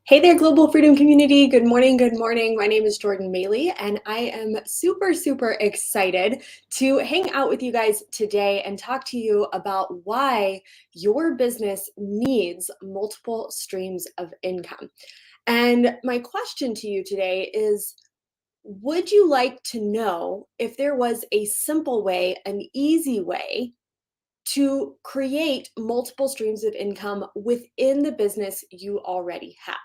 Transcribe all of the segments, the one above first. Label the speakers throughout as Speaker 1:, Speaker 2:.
Speaker 1: Hey there, Global Freedom Community. Good morning. Good morning. My name is Jordan Maley, and I am super excited to hang out with you guys today and talk to you about why your business needs multiple streams of income. And my question to you today is, would you like to know if there was a simple way, an easy way to create multiple streams of income within the business you already have?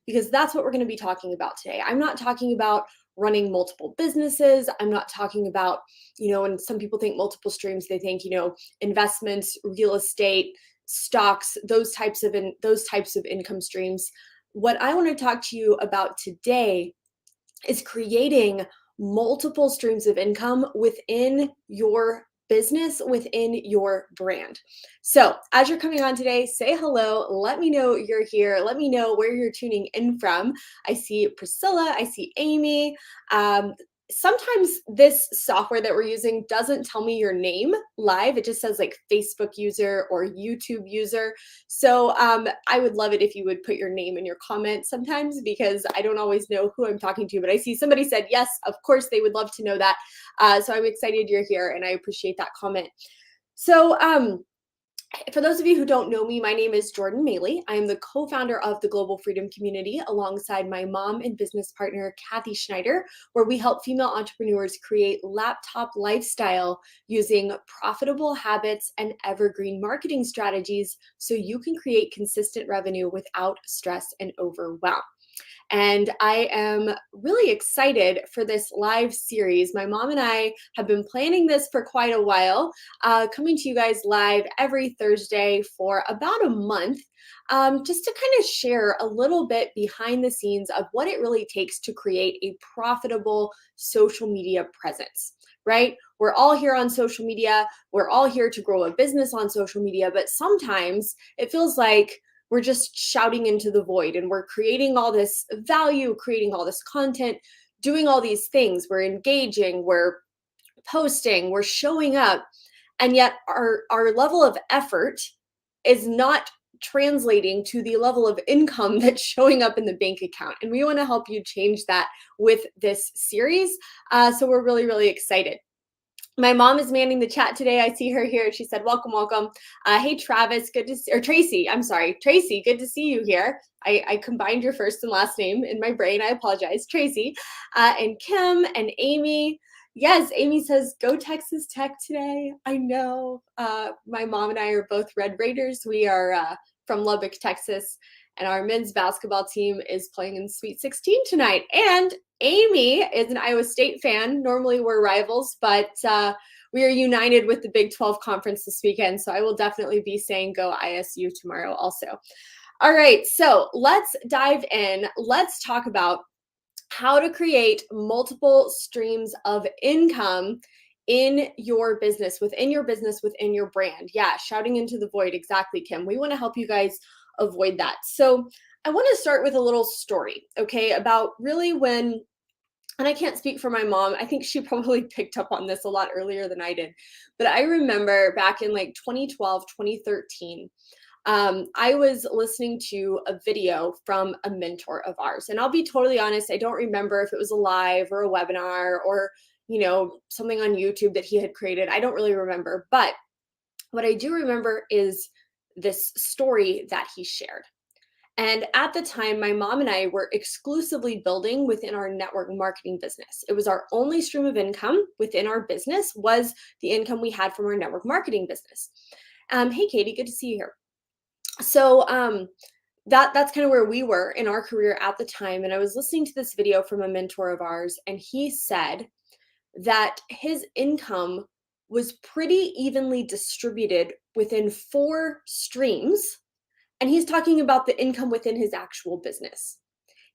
Speaker 1: Because that's what we're going to be talking about today. I'm not talking about running multiple businesses. I'm not talking about, and some people think multiple streams, they think, investments, real estate, stocks, those types of income streams. What I want to talk to you about today is creating multiple streams of income within your business, within your brand. So, as you're coming on today, say hello. Let me know you're here. Let me know where you're tuning in from. I see Priscilla, I see Amy. Sometimes this software that we're using doesn't tell me your name live. It just says like Facebook user or YouTube user. So I would love it if you would put your name in your comments sometimes, because I don't always know who I'm talking to, but I see somebody said yes, of course they would love to know that. So I'm excited you're here and I appreciate that comment. So for those of you who don't know me, my name is Jordan Maley. I am the co-founder of the Global Freedom Community alongside my mom and business partner, Kathy Schneider, where we help female entrepreneurs create laptop lifestyle using profitable habits and evergreen marketing strategies so you can create consistent revenue without stress and overwhelm. And I am really excited for this live series. My mom and I have been planning this for quite a while, coming to you guys live every Thursday for about a month, just to kind of share a little bit behind the scenes of what it really takes to create a profitable social media presence. Right? We're all here on social media. We're all here to grow a business on social media, but sometimes it feels like we're just shouting into the void and we're creating all this value, creating all this content, doing all these things. We're engaging, we're posting, we're showing up, and yet our level of effort is not translating to the level of income that's showing up in the bank account. And we want to help you change that with this series. So we're really excited. My mom is manning the chat today. I see her here. She said, welcome. Hey, Travis, good to see, or Tracy, I'm sorry. Tracy, good to see you here. I combined your first and last name in my brain. I apologize, Tracy. And Kim and Amy. Yes, Amy says, go Texas Tech today. I know. My mom and I are both Red Raiders. We are from Lubbock, Texas, and our men's basketball team is playing in Sweet 16 tonight. And Amy is an Iowa State fan. Normally we're rivals, but we are united with the Big 12 conference this weekend. So I will definitely be saying go ISU tomorrow also. All right, so let's dive in. Let's talk about how to create multiple streams of income in your business, within your brand. Yeah, shouting into the void. Exactly, Kim. We want to help you guys avoid that. So I want to start with a little story, okay, about really when, and I can't speak for my mom. I think she probably picked up on this a lot earlier than I did. But I remember back in like 2012, 2013, I was listening to a video from a mentor of ours. And I'll be totally honest, I don't remember if it was a live or a webinar or, something on YouTube that he had created. I don't really remember. But what I do remember is this story that he shared. And at the time, my mom and I were exclusively building within our network marketing business. It was our only stream of income within our business was the income we had from our network marketing business. Hey, Katie, good to see you here. So that's kind of where we were in our career at the time. And I was listening to this video from a mentor of ours, and he said that his income was pretty evenly distributed within 4 streams. And he's talking about the income within his actual business.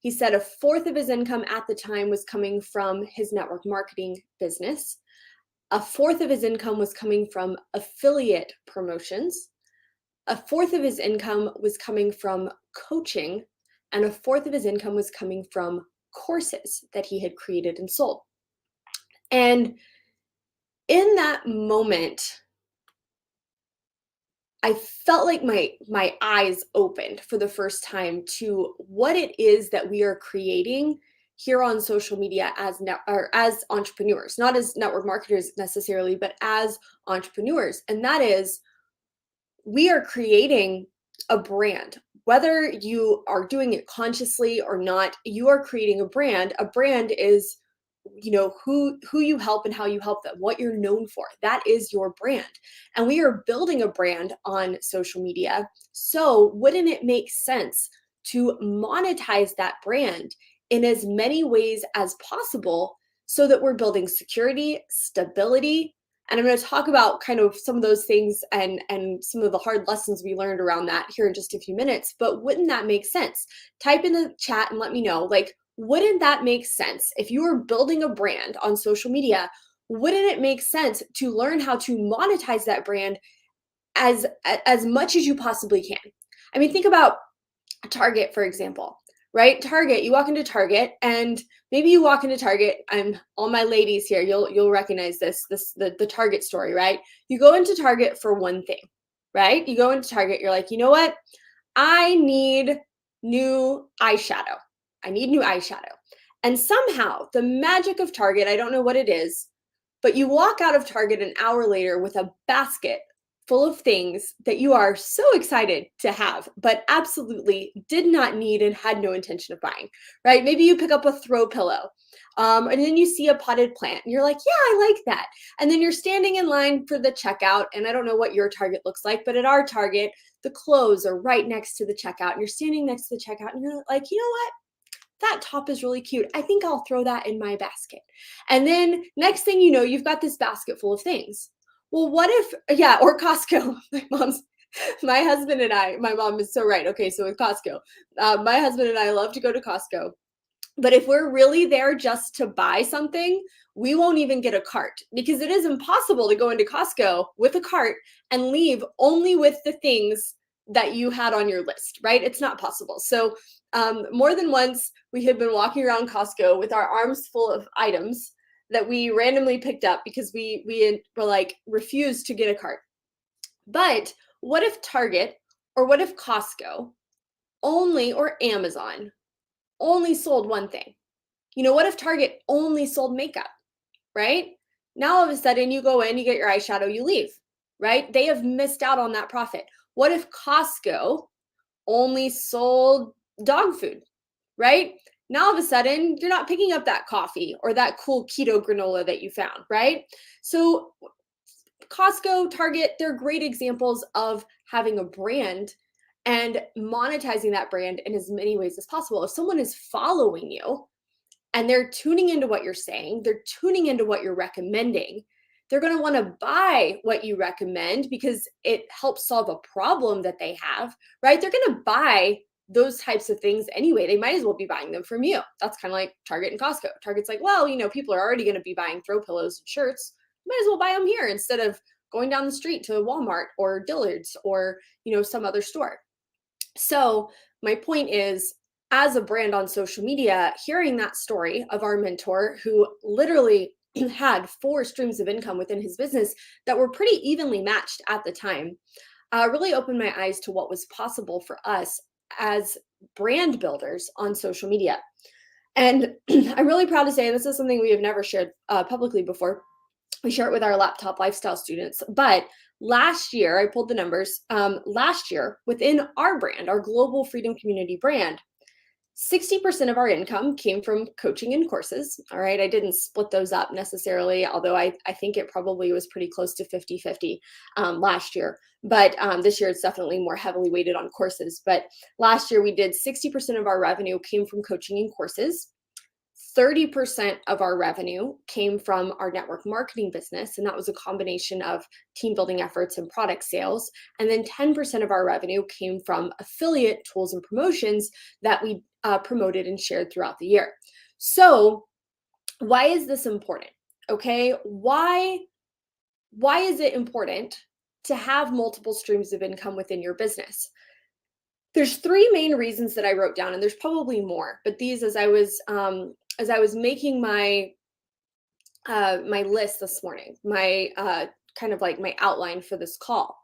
Speaker 1: He said a fourth of his income at the time was coming from his network marketing business. A fourth of his income was coming from affiliate promotions. A fourth of his income was coming from coaching. And a fourth of his income was coming from courses that he had created and sold. And in that moment, I felt like my eyes opened for the first time to what it is that we are creating here on social media as or as entrepreneurs, not as network marketers necessarily, but as entrepreneurs. And that is, we are creating a brand. Whether you are doing it consciously or not, you are creating a brand. A brand is, who you help and how you help them, what you're known for. That is your brand. And we are building a brand on social media. So wouldn't it make sense to monetize that brand in as many ways as possible so that we're building security, stability? And I'm going to talk about kind of some of those things and some of the hard lessons we learned around that here in just a few minutes. But wouldn't that make sense? Type in the chat and let me know, like, wouldn't that make sense if you were building a brand on social media? Wouldn't it make sense to learn how to monetize that brand as much as you possibly can? I mean, think about Target, for example, right? Target, you walk into Target, and maybe you walk into Target, and all my ladies here, you'll recognize the Target story, right? You go into Target for one thing, right? You go into Target, you're like, you know what? I need new eyeshadow. I need new eyeshadow. And somehow the magic of Target, I don't know what it is, but you walk out of Target an hour later with a basket full of things that you are so excited to have, but absolutely did not need and had no intention of buying, right? Maybe you pick up a throw pillow, and then you see a potted plant and you're like, yeah, I like that. And then you're standing in line for the checkout. And I don't know what your Target looks like, but at our Target, the clothes are right next to the checkout and you're standing next to the checkout and you're like, you know what? That top is really cute. I think I'll throw that in my basket. And then next thing you know, you've got this basket full of things. Well, what if, yeah, or Costco. My husband and I, my mom is so right. Okay, so with Costco, my husband and I love to go to Costco. But if we're really there just to buy something, we won't even get a cart because it is impossible to go into Costco with a cart and leave only with the things that you had on your list, right? It's not possible. So, more than once, we have been walking around Costco with our arms full of items that we randomly picked up because we were like refused to get a cart. But what if Target or what if Costco only or Amazon only sold one thing? What if Target only sold makeup, right? Now all of a sudden you go in, you get your eyeshadow, you leave, right? They have missed out on that profit. What if Costco only sold dog food, right? Now all of a sudden you're not picking up that coffee or that cool keto granola that you found, right? So Costco, Target, they're great examples of having a brand and monetizing that brand in as many ways as possible. If someone is following you, and they're tuning into what you're saying, they're tuning into what you're recommending, they're going to want to buy what you recommend because it helps solve a problem that they have, right? They're going to buy those types of things anyway. They might as well be buying them from you. That's kind of like Target and Costco. Target's like, well, people are already going to be buying throw pillows and shirts. You might as well buy them here instead of going down the street to Walmart or Dillard's or, some other store. So my point is, as a brand on social media, hearing that story of our mentor who literally had 4 streams of income within his business that were pretty evenly matched at the time, really opened my eyes to what was possible for us as brand builders on social media. And I'm really proud to say, and this is something we have never shared publicly before, we share it with our laptop lifestyle students. But last year, I pulled the numbers. Last year, within our brand, our global freedom community brand, 60% of our income came from coaching and courses. All right. I didn't split those up necessarily, although I think it probably was pretty close to 50-50 last year. But this year, it's definitely more heavily weighted on courses. But last year, we did 60% of our revenue came from coaching and courses. 30% of our revenue came from our network marketing business, and that was a combination of team building efforts and product sales. And then 10% of our revenue came from affiliate tools and promotions that we promoted and shared throughout the year. So why is this important? Okay, why is it important to have multiple streams of income within your business? There's 3 main reasons that I wrote down, and there's probably more, but these, as I was making my my list this morning, my kind of like my outline for this call.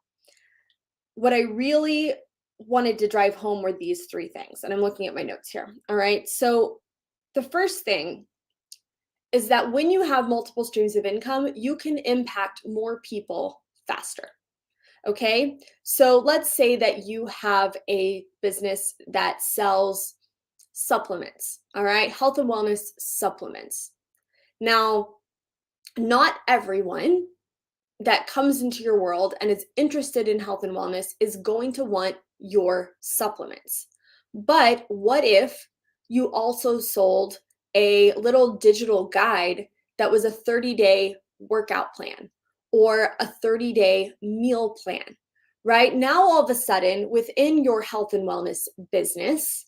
Speaker 1: what I really wanted to drive home were these three things. And I'm looking at my notes here. All right. So the first thing is that when you have multiple streams of income, you can impact more people faster. Okay. So let's say that you have a business that sells supplements. All right. Health and wellness supplements. Now, not everyone that comes into your world and is interested in health and wellness is going to want your supplements. But what if you also sold a little digital guide that was a 30-day workout plan or a 30-day meal plan? Right now, all of a sudden, within your health and wellness business,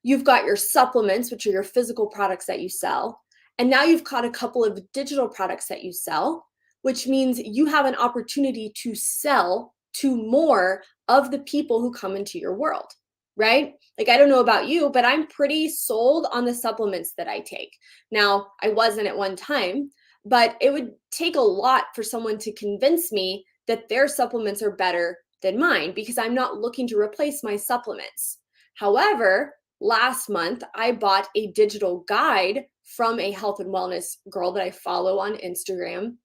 Speaker 1: you've got your supplements, which are your physical products that you sell. And now you've got a couple of digital products that you sell, which means you have an opportunity to sell to more of the people who come into your world, right? Like, I don't know about you, but I'm pretty sold on the supplements that I take. Now, I wasn't at one time, but it would take a lot for someone to convince me that their supplements are better than mine because I'm not looking to replace my supplements. However, last month, I bought a digital guide from a health and wellness girl that I follow on Instagram.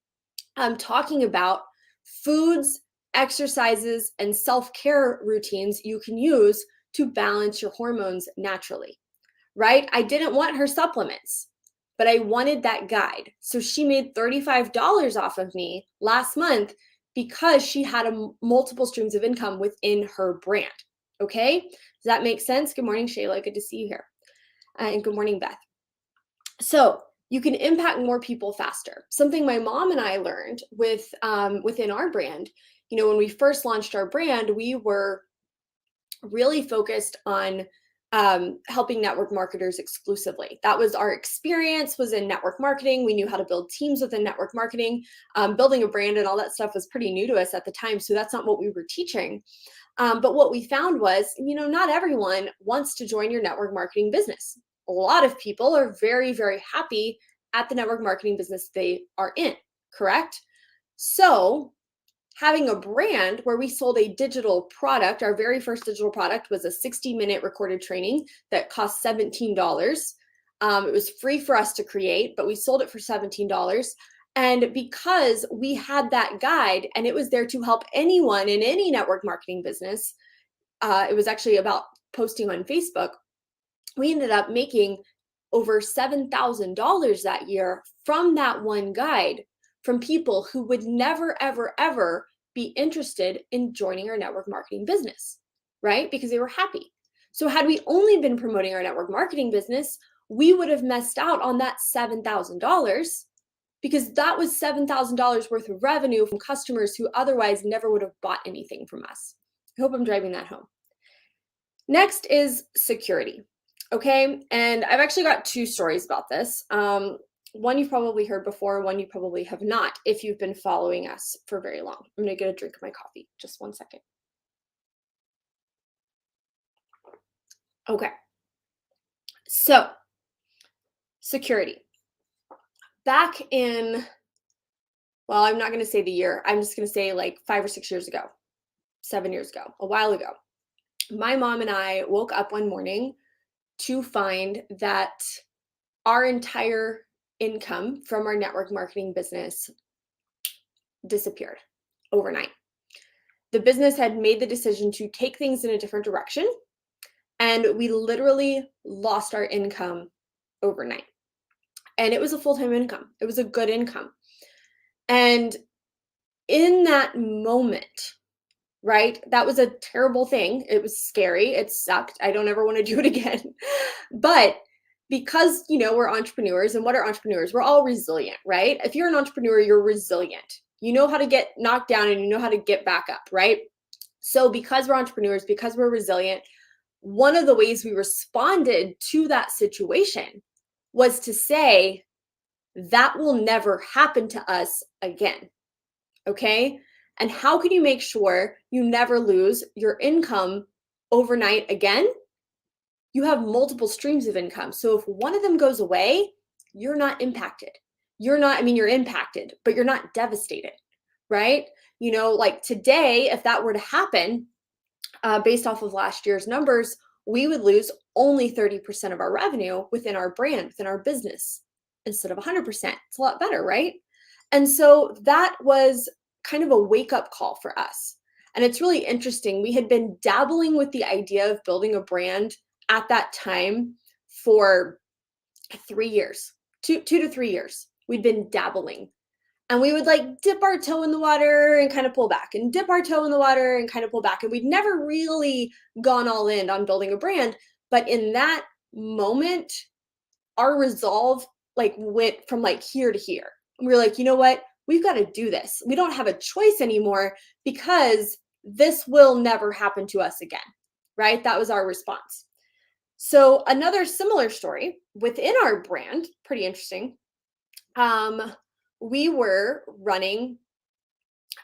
Speaker 1: I'm talking about foods, exercises, and self-care routines you can use to balance your hormones naturally, right? I didn't want her supplements, but I wanted that guide. So she made $35 off of me last month because she had multiple streams of income within her brand. Okay, does that make sense? Good morning, Shayla. Good to see you here. And good morning, Beth. So you can impact more people faster. Something my mom and I learned within our brand. You know, when we first launched our brand, we were really focused on helping network marketers exclusively. That was our experience, was in network marketing. We knew how to build teams within network marketing. Building a brand and all that stuff was pretty new to us at the time. So that's not what we were teaching. But what we found was, you know, not everyone wants to join your network marketing business. A lot of people are very, very happy at the network marketing business they are in, correct? So having a brand where we sold a digital product, our very first digital product was a 60-minute recorded training that cost $17. It was free for us to create, but we sold it for $17. And because we had that guide and it was there to help anyone in any network marketing business, it was actually about posting on Facebook. We ended up making over $7,000 that year from that one guide from people who would never, ever, ever be interested in joining our network marketing business, right? Because they were happy. So had we only been promoting our network marketing business, we would have missed out on that $7,000 because that was $7,000 worth of revenue from customers who otherwise never would have bought anything from us. I hope I'm driving that home. Next is security. Okay, and I've actually got two stories about this. One you've probably heard before, one you probably have not if you've been following us for very long. I'm gonna get a drink of my coffee, just one second. Okay, so security. Back in, well, I'm not gonna say the year, I'm just gonna say like 5 or 6 years ago, 7 years ago, a while ago. My mom and I woke up one morning to find that our entire income from our network marketing business disappeared overnight. The business had made the decision to take things in a different direction, and we literally lost our income overnight. And it was a full-time income. It was a good income. And in that moment, right, that was a terrible thing. It was scary. It sucked. I don't ever want to do it again. But because, you know, we're entrepreneurs, and what are entrepreneurs? We're all resilient, right? If you're an entrepreneur, you're resilient. You know how to get knocked down and you know how to get back up, right? So because we're entrepreneurs, because we're resilient, one of the ways we responded to that situation was to say, that will never happen to us again. Okay? And how can you make sure you never lose your income overnight again? You have multiple streams of income. So if one of them goes away, you're not impacted. You're impacted, but you're not devastated, right? You know, like today, if that were to happen, based off of last year's numbers, we would lose only 30% of our revenue within our brand, within our business, instead of 100%. It's a lot better, right? And so that was kind of a wake up call for us. And it's really interesting. We had been dabbling with the idea of building a brand at that time for 3 years, 2 to 3 years. We'd been dabbling, and we would like dip our toe in the water and kind of pull back, and dip our toe in the water and kind of pull back. And we'd never really gone all in on building a brand. But in that moment, our resolve like went from like here to here. And we were like, you know what? We've got to do this. We don't have a choice anymore because this will never happen to us again. Right? That was our response. So another similar story within our brand, pretty interesting. We were running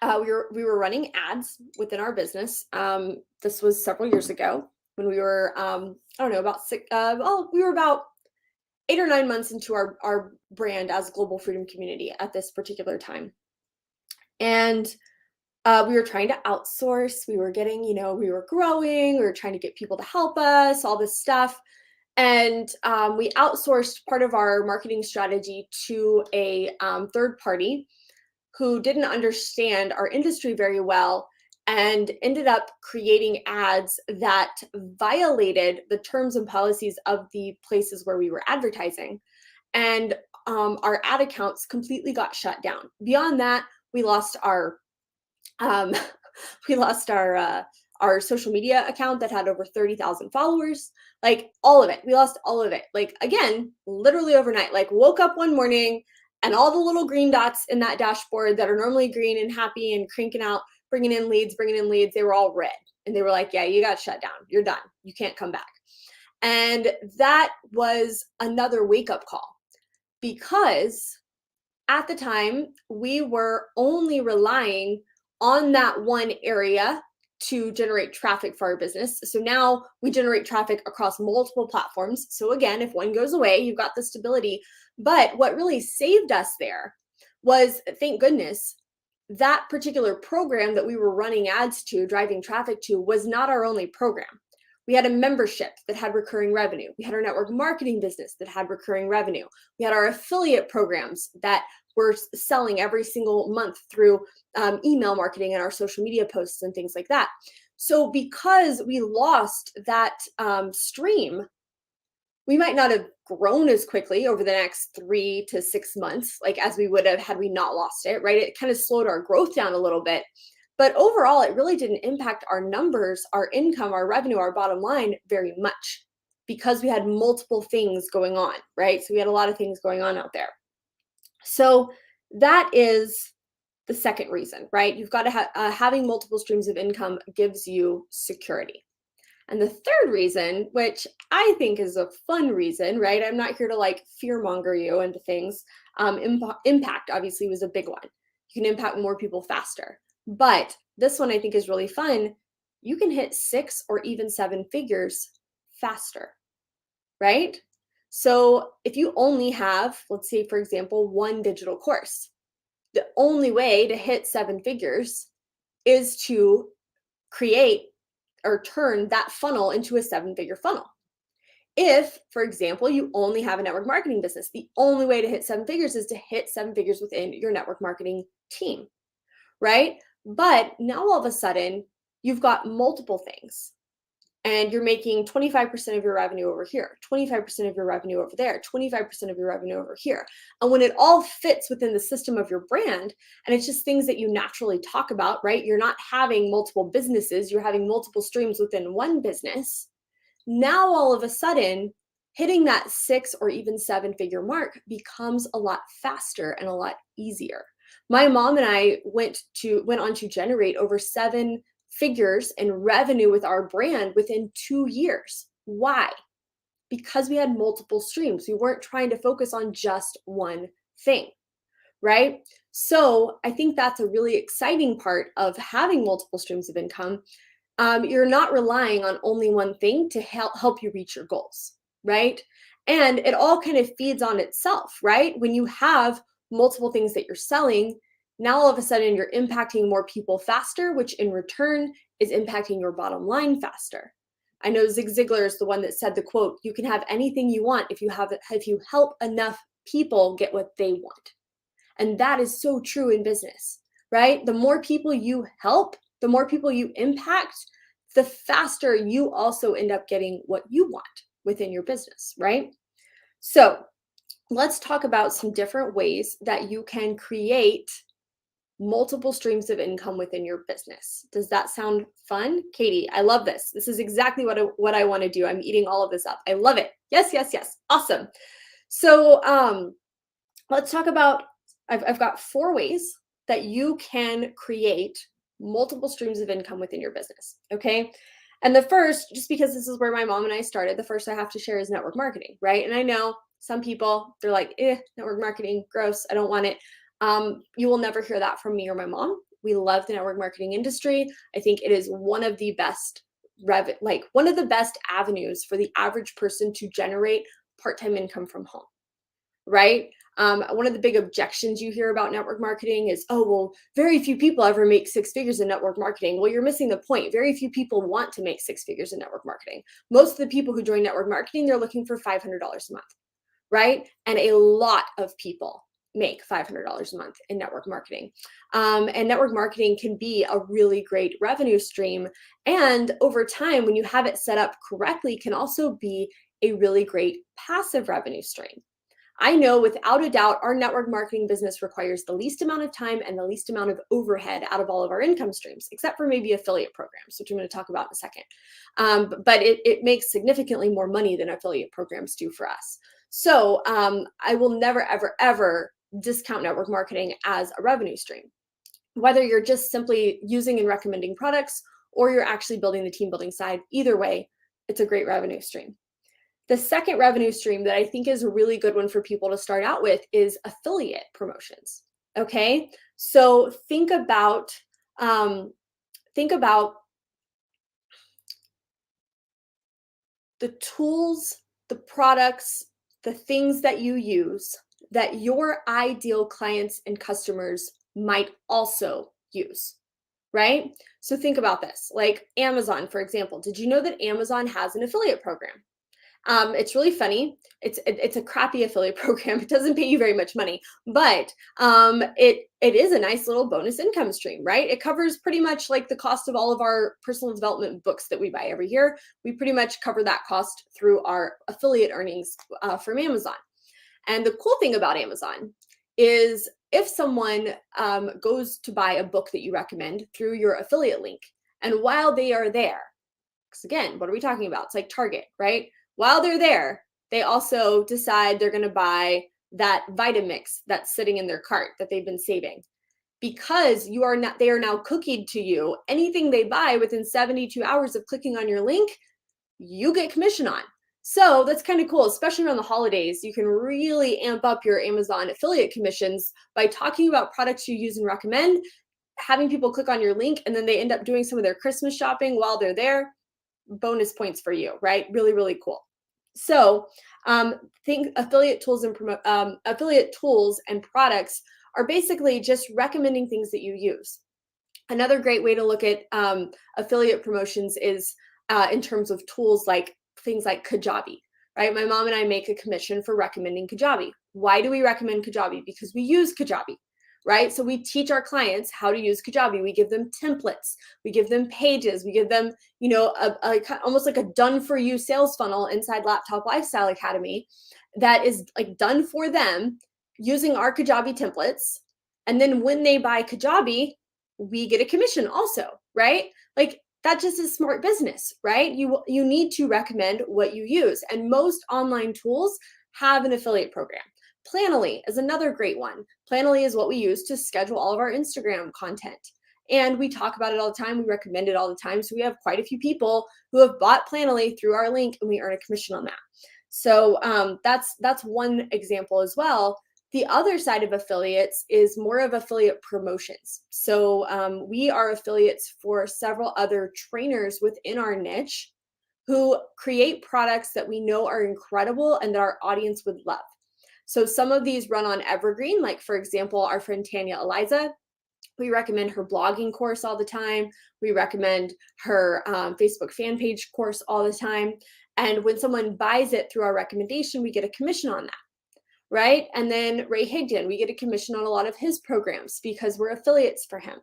Speaker 1: we were running ads within our business. This was several years ago when we were I don't know, about we were about 8 or 9 months into our brand as a global freedom community at this particular time. And we were trying to outsource. We were getting, we were growing. We were trying to get people to help us, all this stuff. And we outsourced part of our marketing strategy to a third party who didn't understand our industry very well and ended up creating ads that violated the terms and policies of the places where we were advertising. And our ad accounts completely got shut down. Beyond that, we lost our um, we lost our social media account that had over 30,000 followers. Like all of it, we lost all of it. Like again, literally overnight. Like woke up one morning and all the little green dots in that dashboard that are normally green and happy and cranking out, bringing in leads, they were all red. And they were like, yeah, you got shut down. You're done. You can't come back. And that was another wake up call because at the time we were only relying on that one area to generate traffic for our business. So now we generate traffic across multiple platforms. So again, if one goes away, you've got the stability. But what really saved us there was, thank goodness, that particular program that we were running ads to, driving traffic to, was not our only program. We had a membership that had recurring revenue. We had our network marketing business that had recurring revenue. We had our affiliate programs that were selling every single month through email marketing and our social media posts and things like that. So because we lost that stream, we might not have grown as quickly over the next 3 to 6 months, like as we would have had we not lost it, right? It kind of slowed our growth down a little bit. But overall, it really didn't impact our numbers, our income, our revenue, our bottom line very much because we had multiple things going on, right? So we had a lot of things going on out there. So that is the second reason, right? You've got to having multiple streams of income gives you security. And the third reason, which I think is a fun reason, right? I'm not here to like fearmonger you into things. Impact obviously was a big one. You can impact more people faster. But this one I think is really fun. You can hit 6 or even 7 figures faster, right? So if you only have, let's say, for example, one digital course, the only way to hit 7 figures is to create or turn that funnel into a 7-figure funnel. If, for example, you only have a network marketing business, the only way to hit 7 figures is to hit 7 figures within your network marketing team, right? But now all of a sudden, you've got multiple things and you're making 25% of your revenue over here, 25% of your revenue over there, 25% of your revenue over here. And when it all fits within the system of your brand, and it's just things that you naturally talk about, right? You're not having multiple businesses, you're having multiple streams within one business. Now, all of a sudden, hitting that 6 or even 7-figure mark becomes a lot faster and a lot easier. My mom and I went on to generate over 7 figures in revenue with our brand within 2 years. Why? Because we had multiple streams. We weren't trying to focus on just one thing, right? So I think that's a really exciting part of having multiple streams of income. You're not relying on only one thing to help you reach your goals, right? And it all kind of feeds on itself, right? When you have multiple things that you're selling, now all of a sudden you're impacting more people faster, which in return is impacting your bottom line faster. I know Zig Ziglar is the one that said the quote, "You can have anything you want if you help enough people get what they want." And that is so true in business, right? The more people you help, the more people you impact, the faster you also end up getting what you want within your business, right? So let's talk about some different ways that you can create multiple streams of income within your business. Does that sound fun? Katie, I love this. This is exactly what I want to do. I'm eating all of this up. I love it. Yes, yes, yes. Awesome. So let's talk about, I've got 4 ways that you can create multiple streams of income within your business. Okay. And the first, just because this is where my mom and I started, the first I have to share is network marketing, right? And I know some people, they're like, network marketing, gross, I don't want it. You will never hear that from me or my mom. We love the network marketing industry. I think it is one of the best one of the best avenues for the average person to generate part-time income from home, right? One of the big objections you hear about network marketing is, oh, well, very few people ever make 6 figures in network marketing. Well, you're missing the point. Very few people want to make 6 figures in network marketing. Most of the people who join network marketing, they're looking for $500 a month, right? And a lot of people make $500 a month in network marketing. And network marketing can be a really great revenue stream. And over time, when you have it set up correctly, can also be a really great passive revenue stream. I know without a doubt, our network marketing business requires the least amount of time and the least amount of overhead out of all of our income streams, except for maybe affiliate programs, which I'm going to talk about in a second. But it makes significantly more money than affiliate programs do for us. So I will never, ever, ever discount network marketing as a revenue stream. Whether you're just simply using and recommending products or you're actually building the team building side, either way, it's a great revenue stream. The second revenue stream that I think is a really good one for people to start out with is affiliate promotions. Okay, so think about the tools, the products, the things that you use that your ideal clients and customers might also use, right? So think about this, like Amazon, for example. Did you know that Amazon has an affiliate program? It's really funny. It's a crappy affiliate program. It doesn't pay you very much money, but it is a nice little bonus income stream, right? It covers pretty much like the cost of all of our personal development books that we buy every year. We pretty much cover that cost through our affiliate earnings from Amazon. And the cool thing about Amazon is if someone goes to buy a book that you recommend through your affiliate link, and while they are there, because again, what are we talking about? It's like Target, right? While they're there, they also decide they're going to buy that Vitamix that's sitting in their cart that they've been saving. Because they are now cookied to you. Anything they buy within 72 hours of clicking on your link, you get commission on. So that's kind of cool, especially around the holidays. You can really amp up your Amazon affiliate commissions by talking about products you use and recommend, having people click on your link, and then they end up doing some of their Christmas shopping while they're there. Bonus points for you, right? Really, really cool. So think affiliate tools and products are basically just recommending things that you use. Another great way to look at affiliate promotions is in terms of tools like things like Kajabi, right? My mom and I make a commission for recommending Kajabi. Why do we recommend Kajabi? Because we use Kajabi, right? So we teach our clients how to use Kajabi. We give them templates, we give them pages, we give them, almost like a done for you sales funnel inside Laptop Lifestyle Academy that is like done for them using our Kajabi templates. And then when they buy Kajabi, we get a commission also, right? Like that just is smart business, right? You need to recommend what you use. And most online tools have an affiliate program. Planoly is another great one. Planoly is what we use to schedule all of our Instagram content. And we talk about it all the time. We recommend it all the time. So we have quite a few people who have bought Planoly through our link and we earn a commission on that. So that's one example as well. The other side of affiliates is more of affiliate promotions. So we are affiliates for several other trainers within our niche who create products that we know are incredible and that our audience would love. So some of these run on Evergreen, like for example, our friend Tanya Eliza. We recommend her blogging course all the time. We recommend her Facebook fan page course all the time. And when someone buys it through our recommendation, we get a commission on that, right? And then Ray Higdon, we get a commission on a lot of his programs because we're affiliates for him.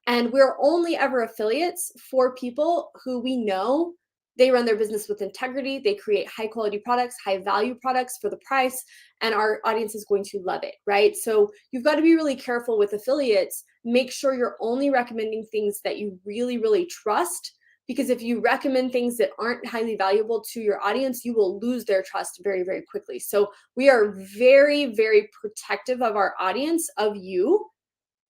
Speaker 1: And we're only ever affiliates for people who we know they run their business with integrity, they create high quality products, high value products for the price, and our audience is going to love it, right? So you've got to be really careful with affiliates. Make sure you're only recommending things that you really, really trust, because if you recommend things that aren't highly valuable to your audience, you will lose their trust very, very quickly. So we are very, very protective of our audience, of you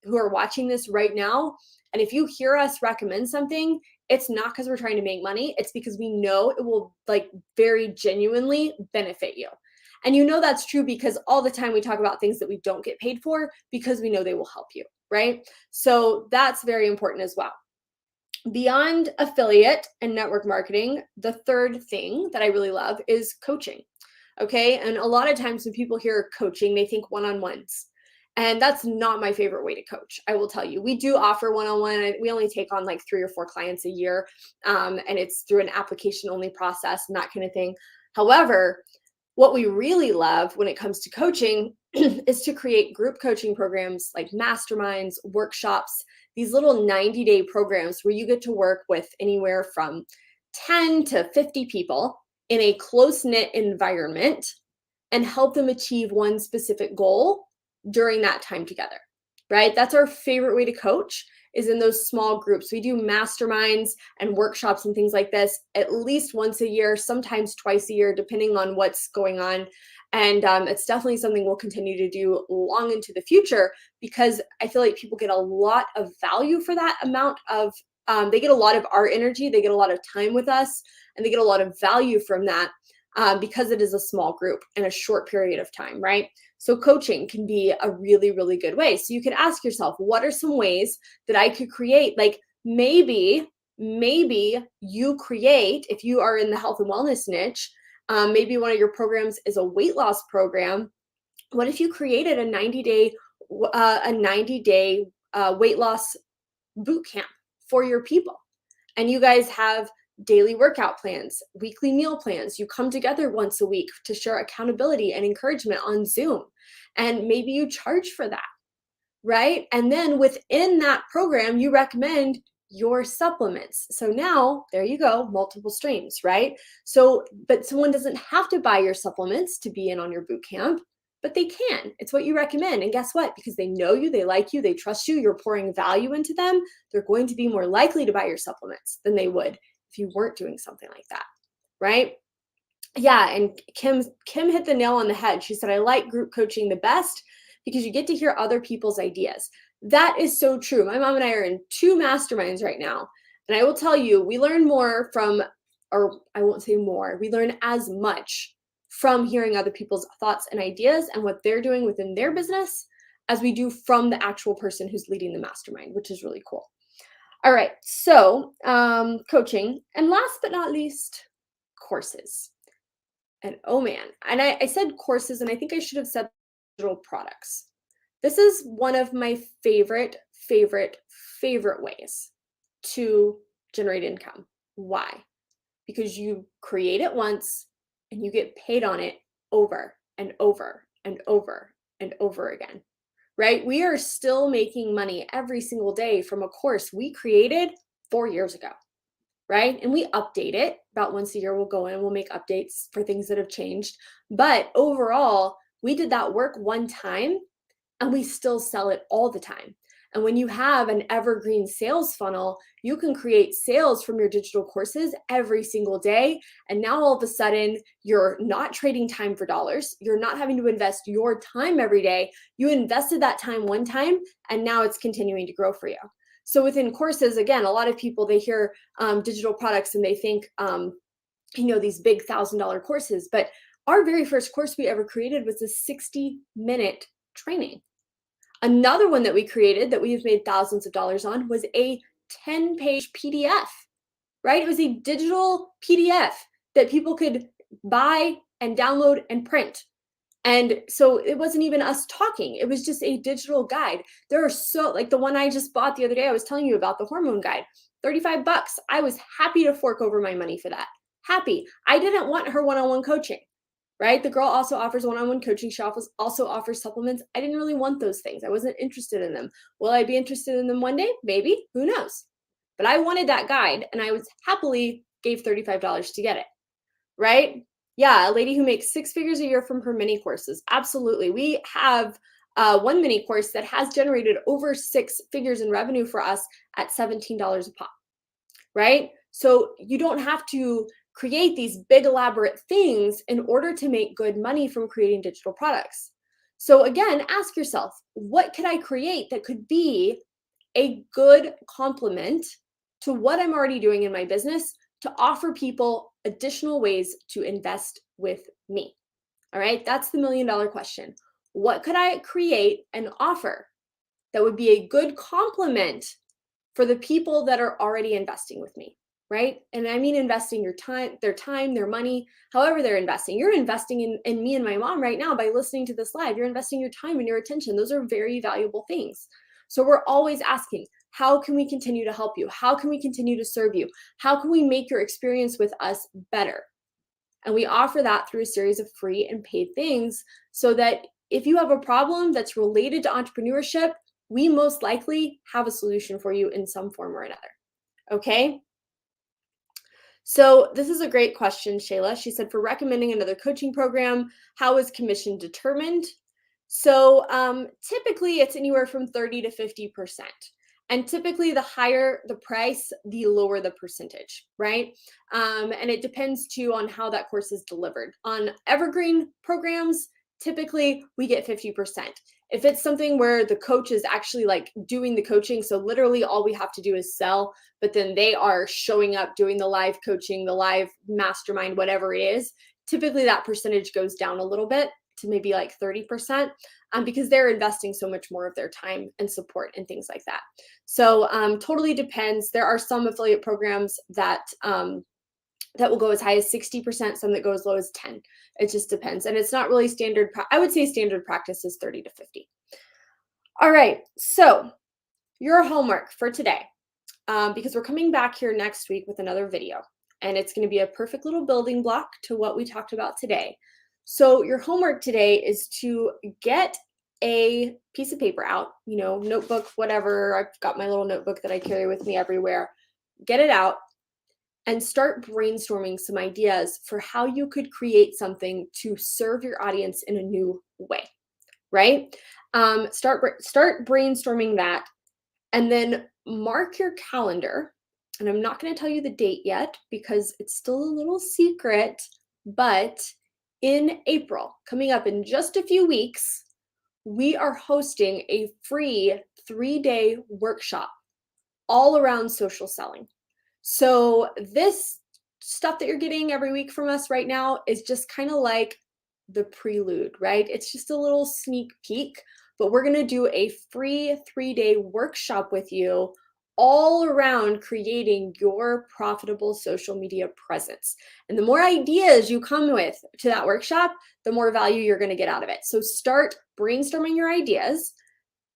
Speaker 1: who are watching this right now. And if you hear us recommend something, it's not because we're trying to make money. It's because we know it will like very genuinely benefit you. And you know that's true because all the time we talk about things that we don't get paid for because we know they will help you, right? So that's very important as well. Beyond affiliate and network marketing, the third thing that I really love is coaching. Okay. And a lot of times when people hear coaching, they think one-on-ones. And that's not my favorite way to coach. I will tell you, we do offer one-on-one. We only take on like 3 or 4 clients a year. And it's through an application only process and that kind of thing. However, what we really love when it comes to coaching is to create group coaching programs like masterminds, workshops, these little 90-day programs where you get to work with anywhere from 10 to 50 people in a close-knit environment and help them achieve one specific goal during that time together, right? That's our favorite way to coach, is in those small groups. We do masterminds and workshops and things like this at least once a year, sometimes twice a year, depending on what's going on. And it's definitely something we'll continue to do long into the future because I feel like people get a lot of value for that amount of, they get a lot of our energy, they get a lot of time with us, and they get a lot of value from that because it is a small group in a short period of time, right? So coaching can be a really, really good way. So you could ask yourself, what are some ways that I could create? Like maybe you create, if you are in the health and wellness niche, maybe one of your programs is a weight loss program. What if you created a 90-day weight loss boot camp for your people? And you guys have daily workout plans, weekly meal plans. You come together once a week to share accountability and encouragement on Zoom. And maybe you charge for that, right? And then within that program, you recommend your supplements. So now there you go, multiple streams, right? So, but someone doesn't have to buy your supplements to be in on your boot camp, but they can. It's what you recommend. And guess what? Because they know you, they like you, they trust you, you're pouring value into them, they're going to be more likely to buy your supplements than they would if you weren't doing something like that, right? Yeah, and Kim hit the nail on the head. She said, I like group coaching the best because you get to hear other people's ideas. That is so true. My mom and I are in 2 masterminds right now. And I will tell you, we learn more from, or I won't say more, we learn as much from hearing other people's thoughts and ideas and what they're doing within their business as we do from the actual person who's leading the mastermind, which is really cool. All right, so coaching. And last but not least, courses. And oh man, and I said courses, and I think I should have said digital products. This is one of my favorite ways to generate income. Why? Because you create it once and you get paid on it over and over and over and over again, right? We are still making money every single day from a course we created 4 years ago, right? And we update it about once a year. We'll go in and we'll make updates for things that have changed. But overall, we did that work one time and we still sell it all the time. And when you have an evergreen sales funnel, you can create sales from your digital courses every single day. And now all of a sudden, you're not trading time for dollars. You're not having to invest your time every day. You invested that time one time, and now it's continuing to grow for you. So within courses, again, a lot of people, they hear digital products and they think, these big $1,000 courses. But our very first course we ever created was a 60-minute training. Another one that we created that we've made thousands of dollars on was a 10-page PDF, right? It was a digital PDF that people could buy and download and print. And so it wasn't even us talking. It was just a digital guide. There are so, like the one I just bought the other day, I was telling you about, the hormone guide, 35 bucks. I was happy to fork over my money for that. Happy. I didn't want her one-on-one coaching, right? The girl also offers one-on-one coaching. She also offers supplements. I didn't really want those things. I wasn't interested in them. Will I be interested in them one day? Maybe. Who knows? But I wanted that guide, and I was happily gave $35 to get it, right? Yeah, a lady who makes six figures a year from her mini courses. Absolutely. We have one mini course that has generated over six figures in revenue for us at $17 a pop, right? So you don't have to create these big elaborate things in order to make good money from creating digital products. So again, ask yourself, what could I create that could be a good complement to what I'm already doing in my business to offer people additional ways to invest with me? All right, that's the $1,000,000 question. What could I create and offer that would be a good complement for the people that are already investing with me, right? And I mean investing your time, their money, however they're investing. You're investing in me and my mom right now by listening to this live. You're investing your time and your attention. Those are very valuable things. So we're always asking, how can we continue to help you? How can we continue to serve you? How can we make your experience with us better? And we offer that through a series of free and paid things so that if you have a problem that's related to entrepreneurship, we most likely have a solution for you in some form or another. Okay? So this is a great question, Shayla. She said, for recommending another coaching program, how is commission determined? So typically it's anywhere from 30 to 50%. And typically the higher the price, the lower the percentage, right? And it depends too on how that course is delivered. On Evergreen programs, typically we get 50%. If it's something where the coach is actually like doing the coaching, so literally all we have to do is sell, but then they are showing up doing the live coaching, the live mastermind, whatever it is, typically that percentage goes down a little bit to maybe like 30%, because they're investing so much more of their time and support and things like that. So totally depends. There are some affiliate programs that that will go as high as 60%, some that go as low as 10. It just depends. And it's not really standard. I would say standard practice is 30 to 50. All right. So your homework for today, because we're coming back here next week with another video, and it's going to be a perfect little building block to what we talked about today. So your homework today is to get a piece of paper out, notebook, whatever. I've got my little notebook that I carry with me everywhere. Get it out and start brainstorming some ideas for how you could create something to serve your audience in a new way, right? Start brainstorming that, and then mark your calendar. And I'm not going to tell you the date yet because it's still a little secret, but in April, coming up in just a few weeks, we are hosting a free 3-day workshop all around social selling. So this stuff that you're getting every week from us right now is just kind of like the prelude, right? It's just a little sneak peek, but we're going to do a free 3-day workshop with you all around creating your profitable social media presence. And the more ideas you come with to that workshop, the more value you're going to get out of it. So start brainstorming your ideas.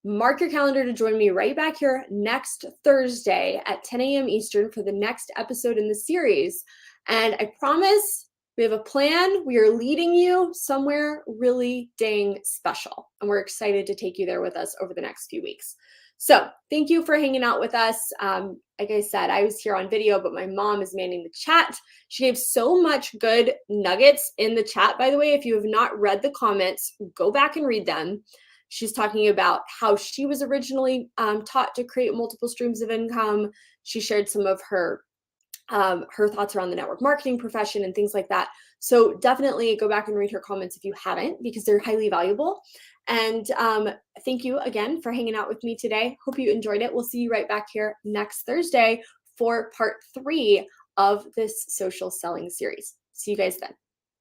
Speaker 1: Mark your calendar to join me right back here next Thursday at 10 a.m. Eastern for the next episode in the series. And I promise we have a plan. We are leading you somewhere really dang special. And we're excited to take you there with us over the next few weeks. So thank you for hanging out with us. Like I said, I was here on video, but my mom is manning the chat. She gave so much good nuggets in the chat, by the way. If you have not read the comments, go back and read them. She's talking about how she was originally taught to create multiple streams of income. She shared some of her thoughts around the network marketing profession and things like that. So definitely go back and read her comments if you haven't, because they're highly valuable. And thank you again for hanging out with me today. Hope you enjoyed it. We'll see you right back here next Thursday for part 3 of this social selling series. See you guys then.